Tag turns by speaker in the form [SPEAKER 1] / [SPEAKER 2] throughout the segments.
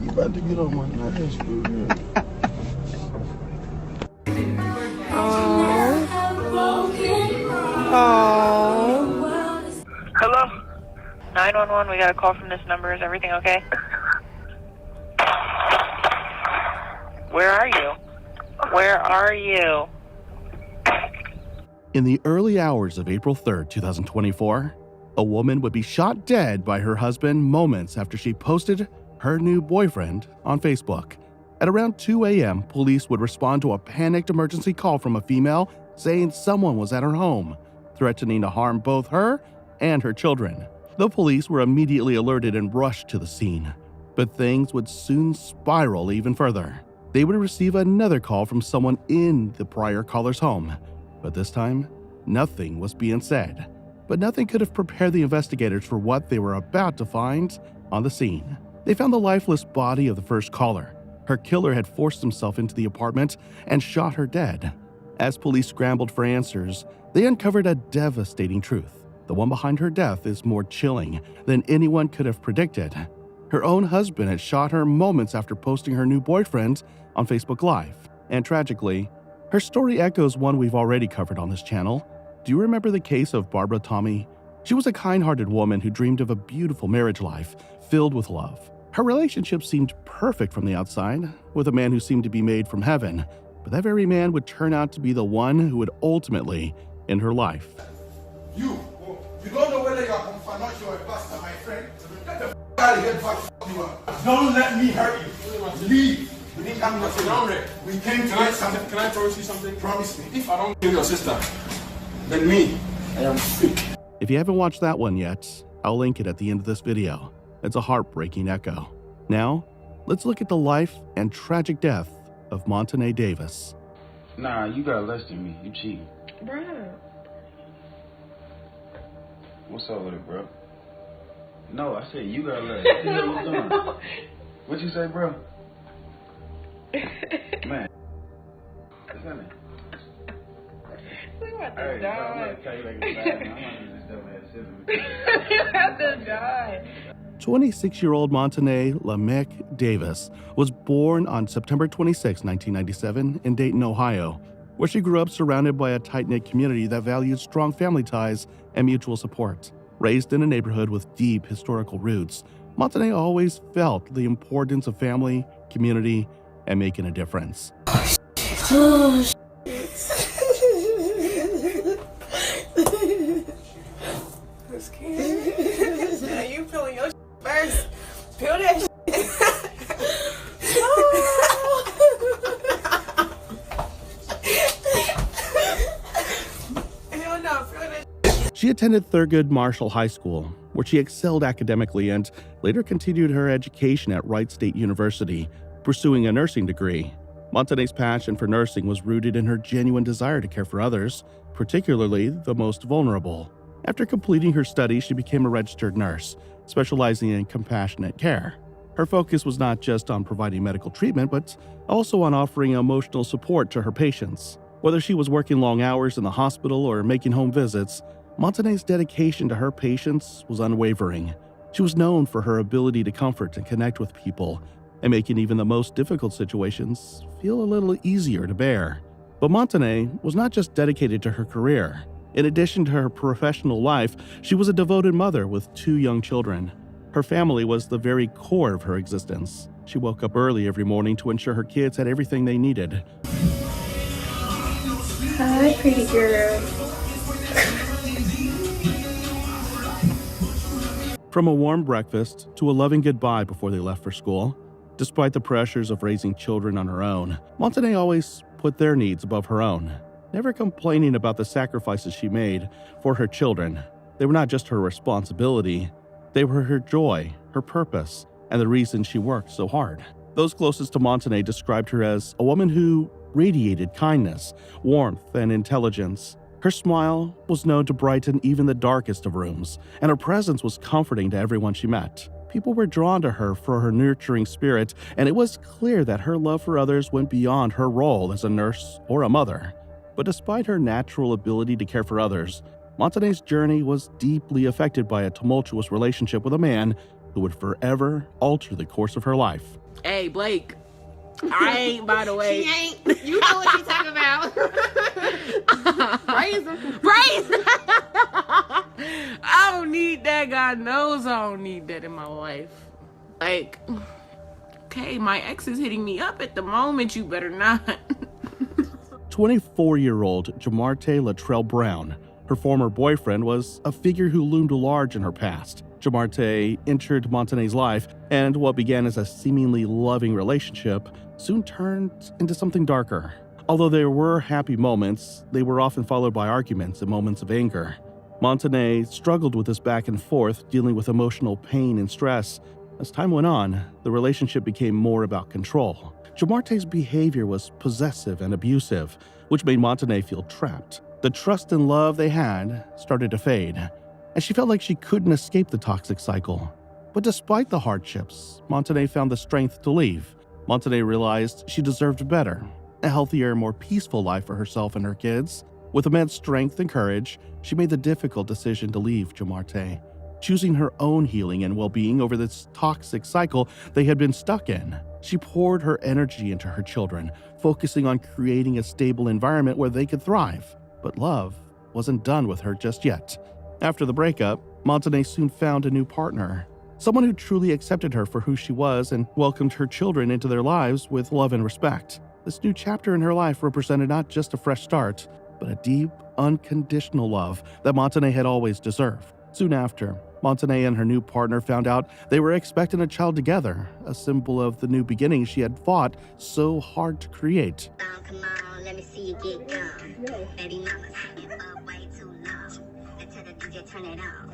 [SPEAKER 1] You about to get on my nerves for real.
[SPEAKER 2] Hello? 911, we got a call from this number. Is everything okay? Where are you? Where are you?
[SPEAKER 3] In the early hours of April 3rd, 2024, a woman would be shot dead by her husband moments after she posted her new boyfriend on Facebook. At around 2 a.m., police would respond to a panicked emergency call from a female saying someone was at her home, threatening to harm both her and her children. The police were immediately alerted and rushed to the scene, but things would soon spiral even further. They would receive another call from someone in the prior caller's home, but this time, nothing was being said. But nothing could have prepared the investigators for what they were about to find on the scene. They found the lifeless body of the first caller. Her killer had forced himself into the apartment and shot her dead. As police scrambled for answers, they uncovered a devastating truth. The one behind her death is more chilling than anyone could have predicted. Her own husband had shot her moments after posting her new boyfriend on Facebook Live. And tragically, her story echoes one we've already covered on this channel. Do you remember the case of Barbara Tommy? She was a kind-hearted woman who dreamed of a beautiful marriage life filled with love. Her relationship seemed perfect from the outside, with a man who seemed to be made from heaven, but that very man would turn out to be the one who would ultimately end her life.
[SPEAKER 4] You don't know whether you're a confirmation or a pastor, my friend. Get the out of here before I you up. Don't let me hurt you. Leave. We didn't come here for we came to get something. Can I promise you something? Promise me. If I don't kill your sister, then me, I am free.
[SPEAKER 3] If you haven't watched that one yet, I'll link it at the end of this video. It's a heartbreaking echo. Now, let's look at the life and tragic death of Montanay Davis.
[SPEAKER 1] Nah, you got less than me. You cheating.
[SPEAKER 5] Bruh.
[SPEAKER 1] What's up with it, bro? No, I said you got less. What the hell you doing? What'd you say, bro? Man. What's that name?
[SPEAKER 5] We about to
[SPEAKER 1] Hey,
[SPEAKER 5] die.
[SPEAKER 1] I'm gonna tell you like it's bad. I'm gonna do this dumbass shit.
[SPEAKER 5] We about to die.
[SPEAKER 3] 26-year-old Montanay Davis was born on September 26, 1997 in Dayton, Ohio, where she grew up surrounded by a tight-knit community that valued strong family ties and mutual support. Raised in a neighborhood with deep historical roots, Montanay always felt the importance of family, community, and making a difference.
[SPEAKER 5] Oh, shit. I'm scared. Now you feeling your shit first. Feel that shit. Hell no, feel that shit.
[SPEAKER 3] She attended Thurgood Marshall High School, where she excelled academically and later continued her education at Wright State University, pursuing a nursing degree. Montanay's passion for nursing was rooted in her genuine desire to care for others, particularly the most vulnerable. After completing her studies, she became a registered nurse, specializing in compassionate care. Her focus was not just on providing medical treatment, but also on offering emotional support to her patients. Whether she was working long hours in the hospital or making home visits, Montanay's dedication to her patients was unwavering. She was known for her ability to comfort and connect with people, and making even the most difficult situations feel a little easier to bear. But Montanay was not just dedicated to her career. In addition to her professional life, she was a devoted mother with 2 young children. Her family was the very core of her existence. She woke up early every morning to ensure her kids had everything they needed.
[SPEAKER 5] Hi, pretty girl.
[SPEAKER 3] From a warm breakfast to a loving goodbye before they left for school, despite the pressures of raising children on her own, Montanay always put their needs above her own, never complaining about the sacrifices she made for her children. They were not just her responsibility, they were her joy, her purpose, and the reason she worked so hard. Those closest to Montanay described her as a woman who radiated kindness, warmth, and intelligence. Her smile was known to brighten even the darkest of rooms, and her presence was comforting to everyone she met. People were drawn to her for her nurturing spirit, and it was clear that her love for others went beyond her role as a nurse or a mother. But despite her natural ability to care for others, Montanay's journey was deeply affected by a tumultuous relationship with a man who would forever alter the course of her life.
[SPEAKER 5] Hey, Blake. I ain't, by the way.
[SPEAKER 6] She ain't. You know what she's talking about.
[SPEAKER 5] Praise him. Praise him. I don't need that. God knows I don't need that in my life. Like, okay, my ex is hitting me up at the moment. You better not.
[SPEAKER 3] 24-year-old Jamarte Latrell Brown. Her former boyfriend was a figure who loomed large in her past. Jamarte entered Montanay's life, and what began as a seemingly loving relationship soon turned into something darker. Although there were happy moments, they were often followed by arguments and moments of anger. Montanay struggled with this back and forth, dealing with emotional pain and stress. As time went on, the relationship became more about control. Jamarte's behavior was possessive and abusive, which made Montanay feel trapped. The trust and love they had started to fade, and she felt like she couldn't escape the toxic cycle. But despite the hardships, Montanay found the strength to leave. Montanay realized she deserved better, a healthier, more peaceful life for herself and her kids. With immense strength and courage, she made the difficult decision to leave Jamarte, choosing her own healing and well-being over this toxic cycle they had been stuck in. She poured her energy into her children, focusing on creating a stable environment where they could thrive. But love wasn't done with her just yet. After the breakup, Montanay soon found a new partner, someone who truly accepted her for who she was and welcomed her children into their lives with love and respect. This new chapter in her life represented not just a fresh start, but a deep, unconditional love that Montanay had always deserved. Soon after, Montanay and her new partner found out they were expecting a child together, a symbol of the new beginning she had fought so hard to create.
[SPEAKER 6] Come on, let me see you get gone. Baby mama, staying up way too long. Until the DJ turn it on.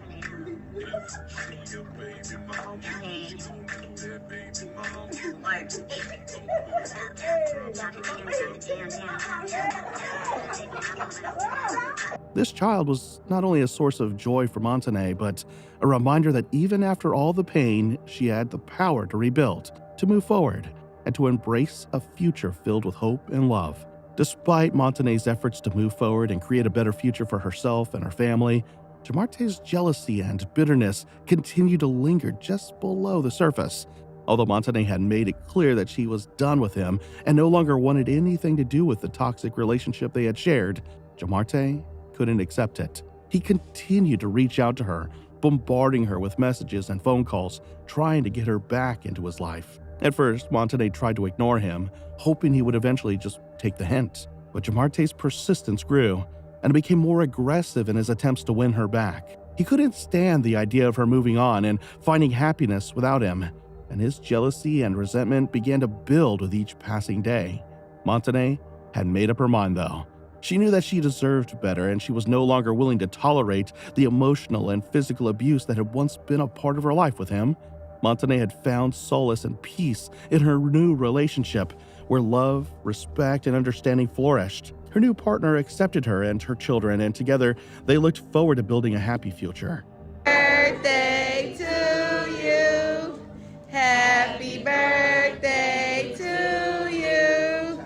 [SPEAKER 3] This child was not only a source of joy for Montanay, but a reminder that even after all the pain, she had the power to rebuild, to move forward, and to embrace a future filled with hope and love. Despite Montanay's efforts to move forward and create a better future for herself and her family, Jamarte's jealousy and bitterness continued to linger just below the surface. Although Montanay had made it clear that she was done with him and no longer wanted anything to do with the toxic relationship they had shared, Jamarte couldn't accept it. He continued to reach out to her, bombarding her with messages and phone calls, trying to get her back into his life. At first, Montanay tried to ignore him, hoping he would eventually just take the hint. But Jamarte's persistence grew, and became more aggressive in his attempts to win her back. He couldn't stand the idea of her moving on and finding happiness without him, and his jealousy and resentment began to build with each passing day. Montanay had made up her mind, though. She knew that she deserved better, and she was no longer willing to tolerate the emotional and physical abuse that had once been a part of her life with him. Montanay had found solace and peace in her new relationship, where love, respect, and understanding flourished. Her new partner accepted her and her children, and together they looked forward to building a happy future.
[SPEAKER 5] Birthday to you. Happy birthday to you.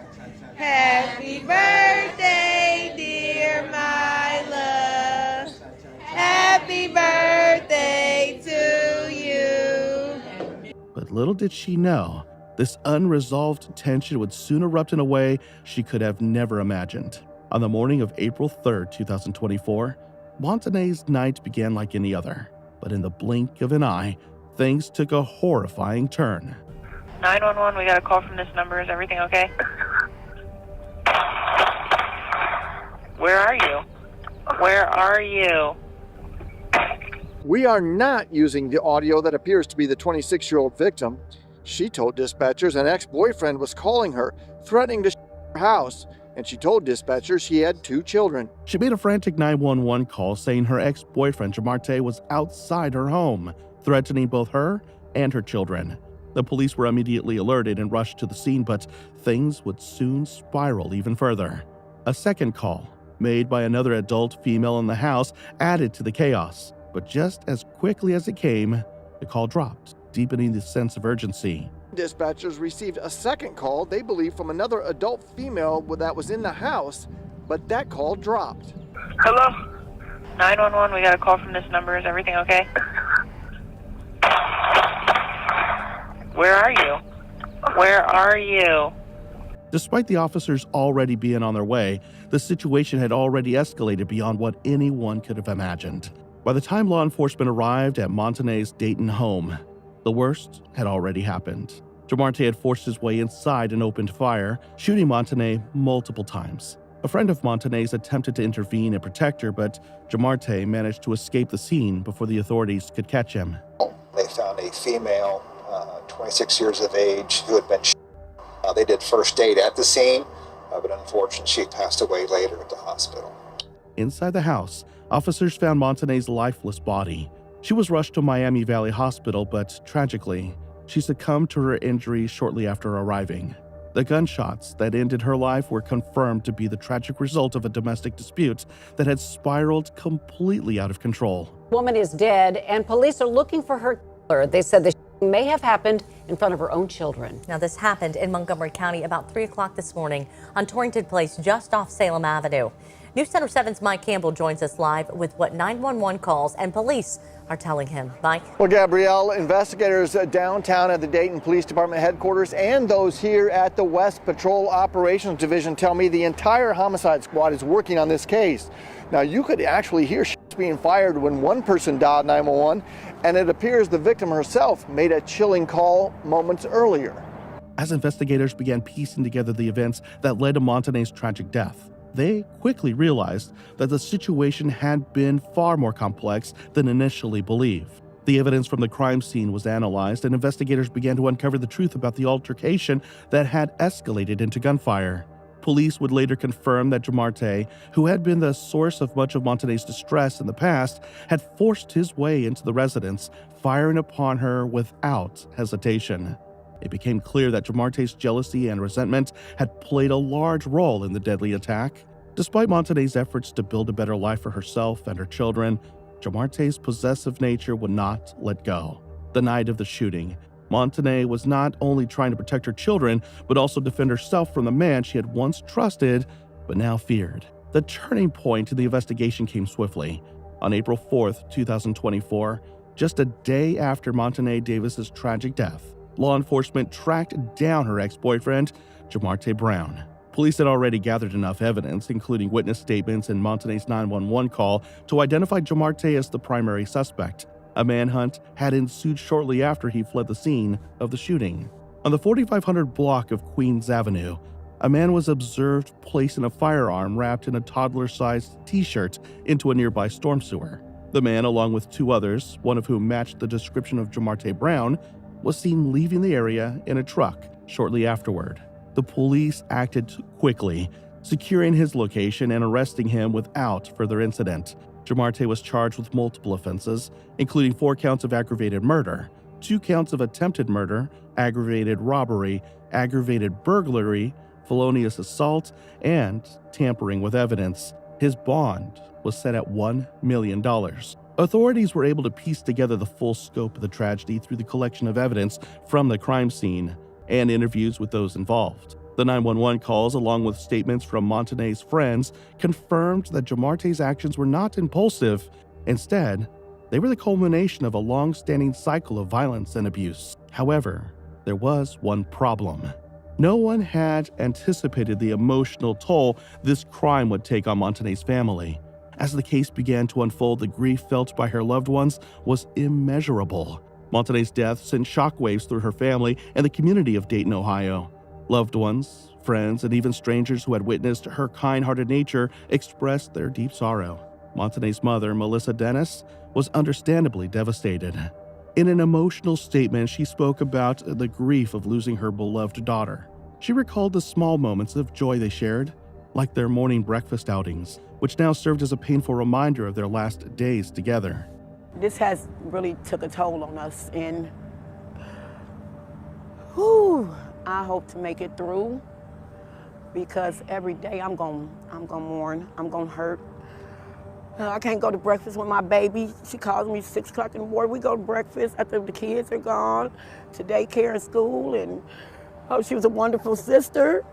[SPEAKER 5] Happy birthday, dear my love. Happy birthday to you.
[SPEAKER 3] But little did she know, this unresolved tension would soon erupt in a way she could have never imagined. On the morning of April 3rd, 2024, Montanay's night began like any other. But in the blink of an eye, things took a horrifying turn.
[SPEAKER 2] 911, we got a call from this number. Is everything okay? Where are you? Where are you?
[SPEAKER 7] We are not using the audio that appears to be the 26-year-old victim. She told dispatchers an ex-boyfriend was calling her, threatening to her house, and she told dispatchers she had 2 children.
[SPEAKER 3] She made a frantic 911 call saying her ex-boyfriend Jamarte was outside her home, threatening both her and her children. The police were immediately alerted and rushed to the scene, but things would soon spiral even further. A second call, made by another adult female in the house, added to the chaos. But just as quickly as it came, the call dropped, deepening the sense of urgency.
[SPEAKER 7] Dispatchers received a second call, they believe, from another adult female that was in the house, but that call dropped.
[SPEAKER 2] Hello? 911, we got a call from this number. Is everything okay? Where are you? Where are you?
[SPEAKER 3] Despite the officers already being on their way, the situation had already escalated beyond what anyone could have imagined. By the time law enforcement arrived at Montanay's Dayton home, the worst had already happened. Jamarte had forced his way inside and opened fire, shooting Montanay multiple times. A friend of Montanay's attempted to intervene and protect her, but Jamarte managed to escape the scene before the authorities could catch him.
[SPEAKER 7] They found a female, 26 years of age, who had been shot. They did first aid at the scene, but unfortunately she passed away later at the hospital.
[SPEAKER 3] Inside the house, officers found Montanay's lifeless body. She was rushed to Miami Valley Hospital, but tragically, she succumbed to her injuries shortly after arriving. The gunshots that ended her life were confirmed to be the tragic result of a domestic dispute that had spiraled completely out of control.
[SPEAKER 8] The woman is dead, and police are looking for her killer. They said the shooting may have happened in front of her own children.
[SPEAKER 9] Now, this happened in Montgomery County about 3 o'clock this morning on Torrington Place, just off Salem Avenue. News Center 7's Mike Campbell joins us live with what 911 calls and police are telling him. Mike?
[SPEAKER 7] Well, Gabrielle, investigators downtown at the Dayton Police Department headquarters and those here at the West Patrol Operations Division tell me the entire homicide squad is working on this case. Now, you could actually hear shots being fired when one person dialed 911, and it appears the victim herself made a chilling call moments earlier.
[SPEAKER 3] As investigators began piecing together the events that led to Montanay's tragic death, they quickly realized that the situation had been far more complex than initially believed. The evidence from the crime scene was analyzed, and investigators began to uncover the truth about the altercation that had escalated into gunfire. Police would later confirm that Jamarte, who had been the source of much of Montanay's distress in the past, had forced his way into the residence, firing upon her without hesitation. It became clear that Jamarte's jealousy and resentment had played a large role in the deadly attack. Despite Montanay's efforts to build a better life for herself and her children, Jamarte's possessive nature would not let go. The night of the shooting, Montanay was not only trying to protect her children, but also defend herself from the man she had once trusted, but now feared. The turning point in the investigation came swiftly. On April 4th, 2024, just a day after Montanay Davis's tragic death, law enforcement tracked down her ex-boyfriend, Jamarte Brown. Police had already gathered enough evidence, including witness statements and Montanay's 911 call, to identify Jamarte as the primary suspect. A manhunt had ensued shortly after he fled the scene of the shooting. On the 4500 block of Queens Avenue, a man was observed placing a firearm wrapped in a toddler-sized t-shirt into a nearby storm sewer. The man, along with 2 others, one of whom matched the description of Jamarte Brown, was seen leaving the area in a truck shortly afterward. The police acted quickly, securing his location and arresting him without further incident. Jamarte was charged with multiple offenses, including 4 counts of aggravated murder, 2 counts of attempted murder, aggravated robbery, aggravated burglary, felonious assault, and tampering with evidence. His bond was set at $1 million. Authorities were able to piece together the full scope of the tragedy through the collection of evidence from the crime scene and interviews with those involved. The 911 calls, along with statements from Montanay's friends, confirmed that Jamarte's actions were not impulsive. Instead, they were the culmination of a long-standing cycle of violence and abuse. However, there was one problem. No one had anticipated the emotional toll this crime would take on Montanay's family. As the case began to unfold, the grief felt by her loved ones was immeasurable. Montanay's death sent shockwaves through her family and the community of Dayton, Ohio. Loved ones, friends, and even strangers who had witnessed her kind-hearted nature expressed their deep sorrow. Montanay's mother, Melissa Dennis, was understandably devastated. In an emotional statement, she spoke about the grief of losing her beloved daughter. She recalled the small moments of joy they shared, like their morning breakfast outings, which now served as a painful reminder of their last days together.
[SPEAKER 5] This has really took a toll on us, and I hope to make it through, because every day I'm gonna mourn, I'm gonna hurt. I can't go to breakfast with my baby. She calls me 6 o'clock in the morning. We go to breakfast after the kids are gone to daycare and school, and she was a wonderful sister.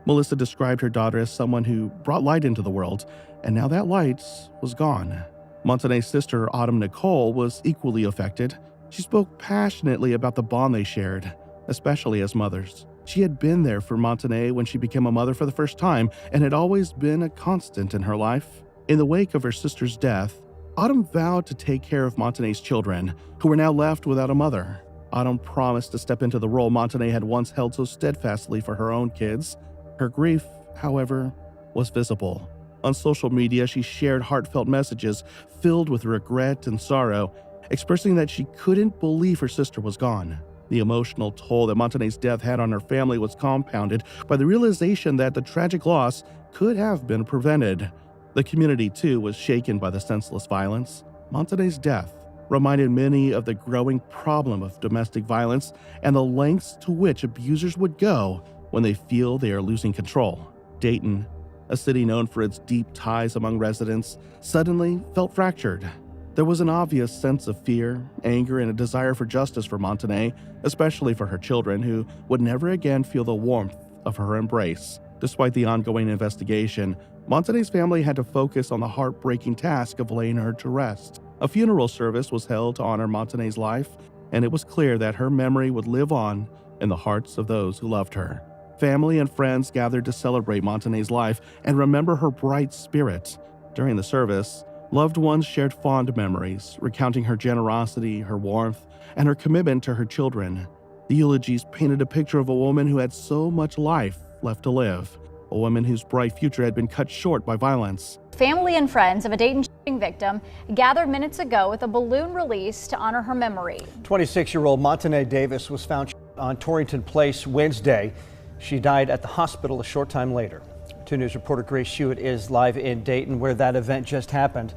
[SPEAKER 3] Melissa described her daughter as someone who brought light into the world, and now that light was gone. Montanay's sister, Autumn Nicole, was equally affected. She spoke passionately about the bond they shared. especially as mothers. She had been there for Montanay when she became a mother for the first time and had always been a constant in her life. In the wake of her sister's death, Autumn vowed to take care of Montanay's children, who were now left without a mother. Autumn promised to step into the role Montanay had once held so steadfastly for her own kids. Her grief, however, was visible. On social media, she shared heartfelt messages filled with regret and sorrow, expressing that she couldn't believe her sister was gone. The emotional toll that Montanay's death had on her family was compounded by the realization that the tragic loss could have been prevented. The community, too, was shaken by the senseless violence. Montanay's death reminded many of the growing problem of domestic violence and the lengths to which abusers would go when they feel they are losing control. Dayton, a city known for its deep ties among residents, suddenly felt fractured. There was an obvious sense of fear, anger, and a desire for justice for Montanay, especially for her children, who would never again feel the warmth of her embrace. Despite the ongoing investigation, Montanay's family had to focus on the heartbreaking task of laying her to rest. A funeral service was held to honor Montanay's life, and it was clear that her memory would live on in the hearts of those who loved her. Family and friends gathered to celebrate Montanay's life and remember her bright spirit. During the service, loved ones shared fond memories, recounting her generosity, her warmth, and her commitment to her children. The eulogies painted a picture of a woman who had so much life left to live, a woman whose bright future had been cut short by violence.
[SPEAKER 10] Family and friends of a Dayton shooting victim gathered minutes ago with a balloon release to honor her memory.
[SPEAKER 11] 26-year-old Montanay Davis was found on Torrington Place Wednesday. She died at the hospital a short time later. 2 News reporter Grace Hewitt is live in Dayton, where that event just happened.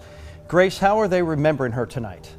[SPEAKER 11] Grace, how are they remembering her tonight?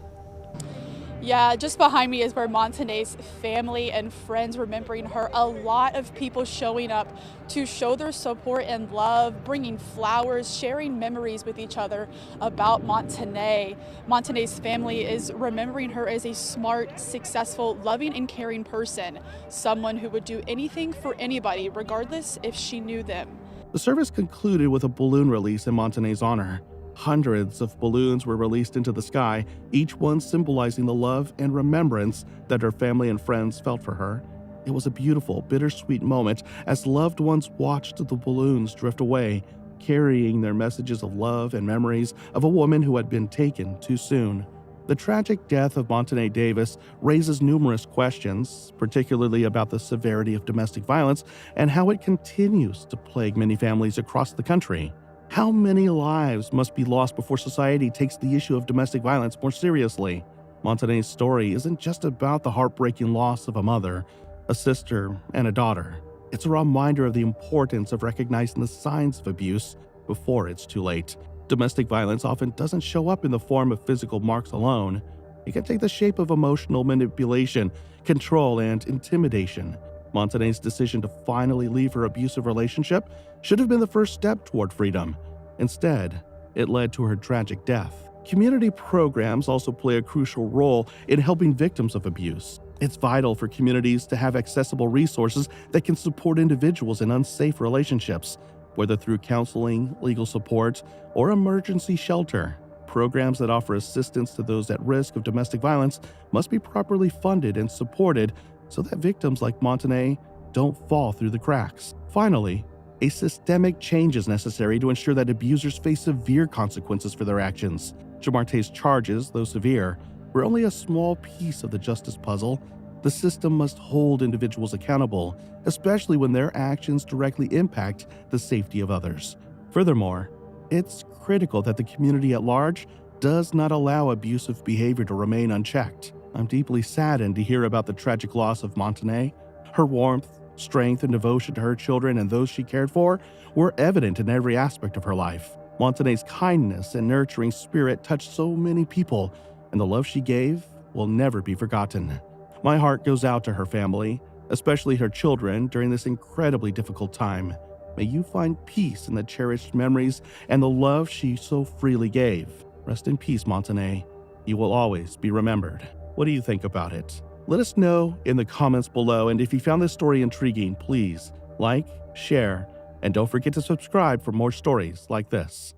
[SPEAKER 12] Yeah, just behind me is where Montanay's family and friends remembering her. A lot of people showing up to show their support and love, bringing flowers, sharing memories with each other about Montanay. Montanay's family is remembering her as a smart, successful, loving and caring person, someone who would do anything for anybody, regardless if she knew them.
[SPEAKER 3] The service concluded with a balloon release in Montanay's honor. Hundreds of balloons were released into the sky, each one symbolizing the love and remembrance that her family and friends felt for her. It was a beautiful, bittersweet moment as loved ones watched the balloons drift away, carrying their messages of love and memories of a woman who had been taken too soon. The tragic death of Montanay Davis raises numerous questions, particularly about the severity of domestic violence and how it continues to plague many families across the country. How many lives must be lost before society takes the issue of domestic violence more seriously? Montanay's story isn't just about the heartbreaking loss of a mother, a sister, and a daughter. It's a reminder of the importance of recognizing the signs of abuse before it's too late. Domestic violence often doesn't show up in the form of physical marks alone. It can take the shape of emotional manipulation, control, and intimidation. Montanay's decision to finally leave her abusive relationship should have been the first step toward freedom. Instead, it led to her tragic death. Community programs also play a crucial role in helping victims of abuse. It's vital for communities to have accessible resources that can support individuals in unsafe relationships, whether through counseling, legal support, or emergency shelter. Programs that offer assistance to those at risk of domestic violence must be properly funded and supported so that victims like Montanay don't fall through the cracks. Finally, a systemic change is necessary to ensure that abusers face severe consequences for their actions. Jamarte's charges, though severe, were only a small piece of the justice puzzle. The system must hold individuals accountable, especially when their actions directly impact the safety of others. Furthermore, it's critical that the community at large does not allow abusive behavior to remain unchecked. I'm deeply saddened to hear about the tragic loss of Montanay. Her warmth, strength, and devotion to her children and those she cared for were evident in every aspect of her life. Montanay's kindness and nurturing spirit touched so many people, and the love she gave will never be forgotten. My heart goes out to her family, especially her children, during this incredibly difficult time. May you find peace in the cherished memories and the love she so freely gave. Rest in peace, Montanay. You will always be remembered. What do you think about it? Let us know in the comments below, and if you found this story intriguing, please like, share, and don't forget to subscribe for more stories like this.